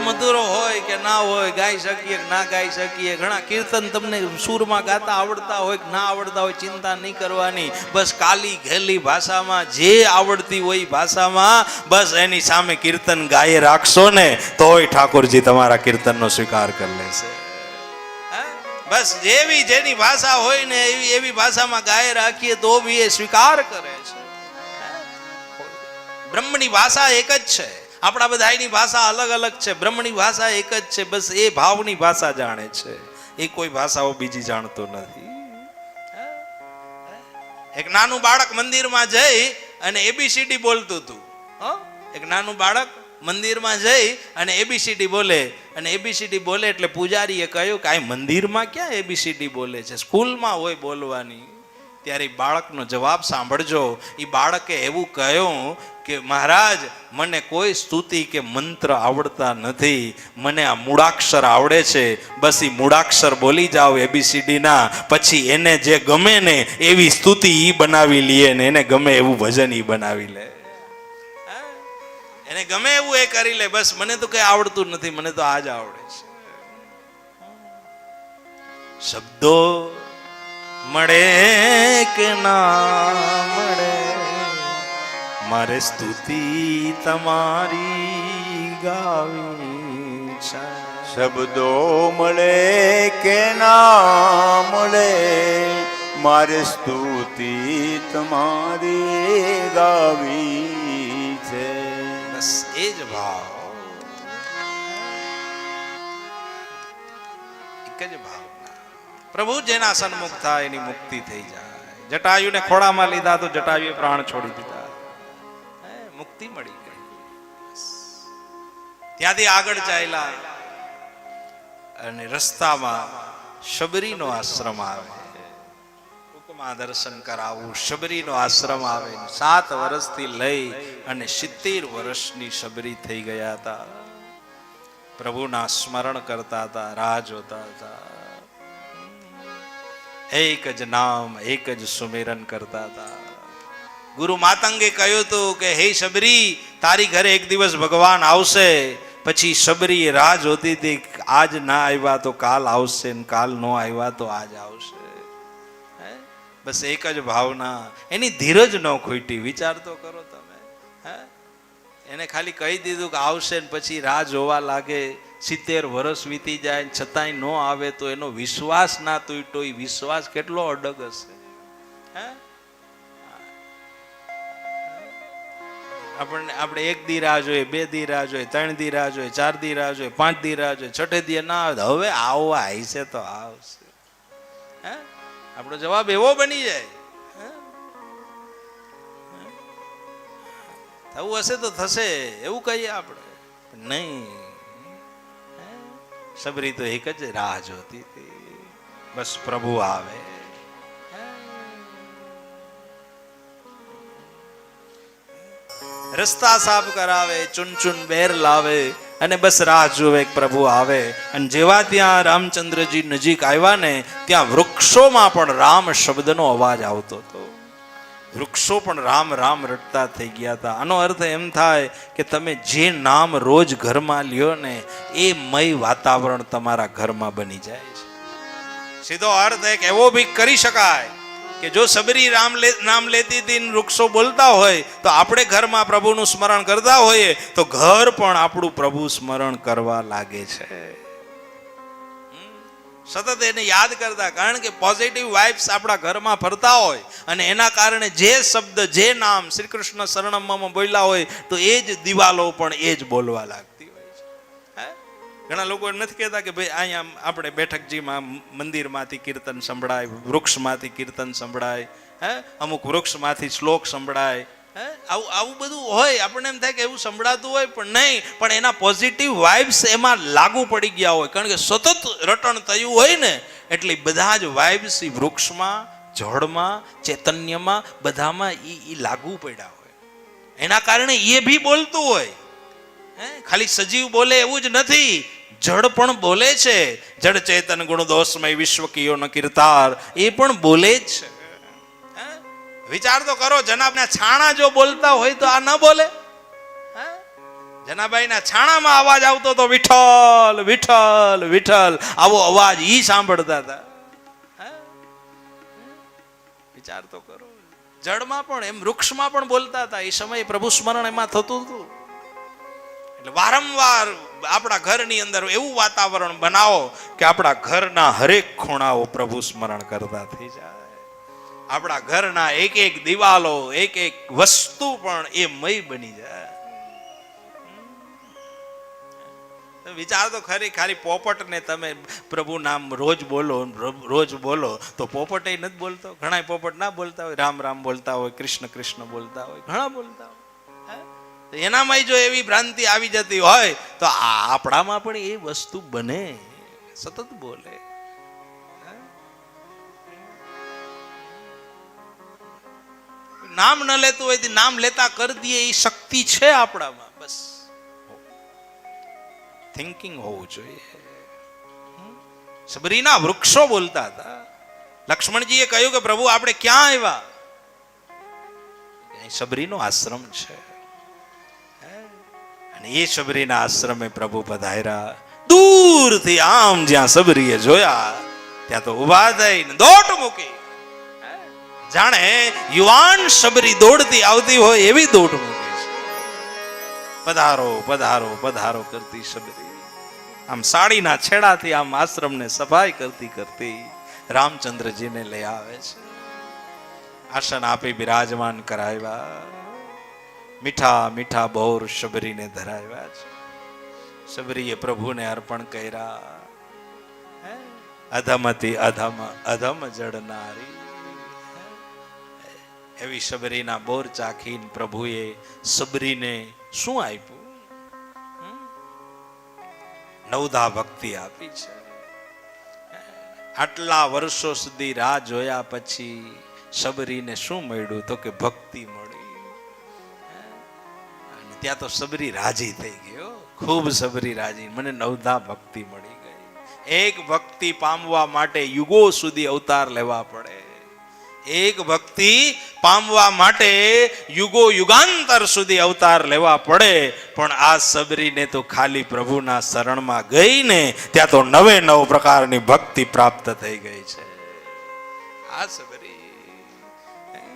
મધુરો હોય કે ના હોય, ગાઈ શકીએ કે ના ગાઈ શકીએ, ઘણા કીર્તન તમને સૂરમાં ગાતા આવડતા હોય કે ના આવડતા હોય, ચિંતા નહીં કરવાની. બસ કાલી ઘેલી ભાષામાં જે આવડતી હોય ભાષામાં બસ એની સામે કીર્તન ગાયે રાખશો ને તોય ઠાકોરજી તમારા કીર્તનનો સ્વીકાર કરી લેશે. બસ જેવી જેની ભાષા હોય ને એવી ભાષામાં ગાય રાખીએ તો બી એ સ્વીકાર કરે છે. બ્રહ્મની ભાષા એક જ છે, આપણા બધાની ભાષા અલગ અલગ છે, બ્રહ્મની ભાષા એક જ છે. બસ એ ભાવની ભાષા જાણે છે, એ કોઈ ભાષાઓ બીજી જાણતો નથી. એક નાનું બાળક મંદિરમાં જઈ અને એબીસીડી બોલતું હતું. એક નાનું બાળક મંદિરમાં જઈ અને એબીસીડી બોલે, અને એબીસીડી બોલે એટલે પૂજારીએ કહ્યું કે આ મંદિરમાં ક્યાં એબીસીડી બોલે છે, સ્કૂલમાં હોય બોલવાની. ત્યારે બાળકનો જવાબ સાંભળજો. એ બાળકે એવું કહ્યું કે મહારાજ, મને કોઈ સ્તુતિ કે મંત્ર આવડતા નથી, મને આ મૂળાક્ષર આવડે છે. બસ એ મૂળાક્ષર બોલી જાઓ એબીસીડી ના, પછી એને જે ગમે ને એવી સ્તુતિ ઈ બનાવી લે ને એને ગમે એવું ભજન ઈ બનાવી લે, એને ગમે એવું એ કરી લે. બસ મને તો કઈ આવડતું નથી, મને તો આ જ આવડે છે. શબ્દો મળે કે ના મળે, મારે સ્તુતિ તમારી ગાવી છે. શબ્દો મળે કે ના મળે, મારે સ્તુતિ તમારી ગાવી છે. બસ એ જ ભાવ, એક જ ભાવ. પ્રભુ જેના સન્મુખ થાય એની મુક્તિ થઈ જાય. જટાયુને ખોળામાં લીધા તો જટાયુએ પ્રાણ છોડી દીધા, મુક્તિ મળી ગઈ. ત્યાંથી આગળ ચાલ્યા અને રસ્તામાં શબરીનો આશ્રમ આવે. ટૂંકમાં દર્શન કરાવું. શબરીનો આશ્રમ આવે. 7 વર્ષથી લઈ અને 70 વર્ષની શબરી થઈ ગયા હતા. પ્રભુના સ્મરણ કરતા હતા, રાહ જોતા હતા. એક જ નામ, એક જ સુમેરન કરતા હતા. ગુરુ માતંગે કહ્યું હતું કે હે શબરી, તારી ઘરે એક દિવસ ભગવાન આવશે. પછી શબરી રાહ જોતી હતી, આજ ના આવ્યા તો કાલ આવશે, ને કાલ ન આવ્યા તો આજ આવશે. બસ એક જ ભાવના, એની ધીરજ ન ખૂટી. વિચાર તો કરો તમે. એને ખાલી કહી દીધું કે આવશે, ને પછી રાહ જોવા લાગે. 70 વર્ષ વીતી જાય છતાંય ન આવે તો એનો વિશ્વાસ ના તૂટ્યો. એ વિશ્વાસ કેટલો અડગ હશે. આપણે 1 દી રાહ જોઈએ, 2 દી રાહ જોઈએ, 3 દી રાહ જોઈએ, 4 દી રાહ જોઈએ, 5 દી રાહ જોઈએ, 6 દી ના આવે હવે આવવા આવશે તો આવશે. આપણો જવાબ એવો બની જાય, થવું હશે તો થશે એવું કહીએ આપણે. નહીં, શબરી તો એક જ રાહ જોતી હતી, બસ પ્રભુ આવે. રસ્તા સાફ કરાવે, ચૂન બેર લાવે અને બસ રાહ જોવે પ્રભુ આવે. અને જેવા ત્યાં રામચંદ્રજી નજીક આવ્યા ને ત્યાં વૃક્ષોમાં પણ રામ શબ્દનો અવાજ આવતો હતો. વૃક્ષો પણ રામ રામ રટતા થઈ ગયા હતા. આનો અર્થ એમ થાય કે તમે જે નામ રોજ ઘરમાં લ્યો ને એ મય વાતાવરણ તમારા ઘરમાં બની જાય છે. સીધો અર્થ એક એવો ભી કરી શકાય કે જો શબરી નામ લેતી હતી, વૃક્ષો બોલતા હોય તો આપણે ઘરમાં પ્રભુનું સ્મરણ કરતા હોઈએ તો ઘર પણ આપણું પ્રભુ સ્મરણ કરવા લાગે છે. સતત એને યાદ કરતા, કારણ કે પોઝિટિવ વાઇબ્સ આપણા ઘરમાં ફરતા હોય અને એના કારણે જે શબ્દ, જે નામ શ્રી કૃષ્ણ શરણમમાં બોલ્યા હોય તો એ જ દિવાલો પણ એ જ બોલવા લાગતી હોય છે. ઘણા લોકો નથી કહેતા કે ભાઈ અહીંયા આપણે બેઠકજીમાં મંદિરમાંથી કીર્તન સંભળાય, વૃક્ષમાંથી કીર્તન સંભળાય, અમુક વૃક્ષમાંથી શ્લોક સંભળાય. આવું બધું હોય, આપણને એમ થાય કે એવું સંભળાતું હોય, પણ નહીં. પણ એના પોઝિટિવ વાઇબ્સ એમાં લાગુ પડી ગયા હોય, કારણ કે સતત રટણ થયું હોય ને એટલે બધા જ વાઇબ્સ એ વૃક્ષમાં, જળમાં, ચૈતન્યમાં બધામાં એ લાગુ પડ્યા હોય. એના કારણે એ ભી બોલતું હોય. ખાલી સજીવ બોલે એવું જ નથી, જળ પણ બોલે છે. જળ ચેતન ગુણ દોષમય વિશ્વ કિયો ન કીર્તાર, એ પણ બોલે જ છે. વિચાર તો કરો, જનાબના છાણા જો બોલતા હોય તો આ ન બોલે? જનાબાઈના છાણામાં અવાજ આવતો તો વિઠ્ઠલ વિઠ્ઠલ વિઠ્ઠલ, આવો અવાજ ઈ સાંભળતા હતા. વિચાર તો કરો, જળમાં પણ એમ વૃક્ષમાં પણ બોલતા હતા. એ સમયે પ્રભુ સ્મરણ એમાં થતું હતું. એટલે વારંવાર આપણા ઘરની અંદર એવું વાતાવરણ બનાવો કે આપણા ઘરના હરેક ખૂણાઓ પ્રભુ સ્મરણ કરતા થઈ જાય. આપણા ઘરના એક એક દિવાલો, એક એક વસ્તુ પણ એ મય બની જાય. વિચાર તો ખરી, ખાલી પોપટ ને તમે પ્રભુ નામ રોજ બોલો તો પોપટ નથી બોલતો. ઘણા પોપટ ના બોલતા હોય, રામ રામ બોલતા હોય, કૃષ્ણ કૃષ્ણ બોલતા હોય, ઘણા બોલતા હોય. એનામાં જો એવી ભ્રાંતિ આવી જતી હોય તો આપણામાં પણ એ વસ્તુ બને, સતત બોલે. નામ ન લેતું હોય નામ લેતા કરી દઈએ, એ શક્તિ છે આપણામાં. બસ થિંકિંગ હોવું જોઈએ. સબરીના વૃક્ષો બોલતા હતા. લક્ષ્મણજીએ કહ્યું કે પ્રભુ આપણે ક્યાં આવ્યા? સબરીનો આશ્રમ છે. અને એ સબરીના આશ્રમે પ્રભુ પધાર્યા. દૂરથી આમ જ્યાં સબરીએ જોયા ત્યાં તો ઉભા થઈને દોટ મૂકી, જાણે યુવાન સબરી દોડતી આવતી હોય એવી દોટ મૂકી છે. પધારો પધારો પધારો કરતી સબરી આમ સાડીના છેડાથી આમ આશ્રમને સફાઈ કરતી કરતી રામચંદ્રજીને લઈ આવે છે. આસન આપી બિરાજમાન કરાવ્યા. મીઠા મીઠા બોર સબરીને ધરાવ્યા છે. સબરીએ પ્રભુને અર્પણ કર્યા. અધમથી અધમ અધમ જડનારી એવી સબરીના બોર ચાખીને પ્રભુએ સબરીને શું આપ્યું? નવધા ભક્તિ આપી છે. આટલા વર્ષો સુધી રાહ જોયા પછી સબરીને શું મળ્યું? તો કે ભક્તિ મળી. અને ત્યાં તો સબરી રાજી થઈ ગયો, ખૂબ સબરી રાજી, મને નવધા ભક્તિ મળી ગઈ. એક ભક્તિ પામવા માટે યુગો સુધી અવતાર લેવા પડે. એક ભક્તિ પામવા માટે યુગો યુગાંતર સુધી અવતાર લેવા પડે. પણ આ સબરીને તો ખાલી પ્રભુના શરણમાં ગઈને ત્યાં તો નવે નવ પ્રકારની ભક્તિ પ્રાપ્ત થઈ ગઈ છે. આ સબરી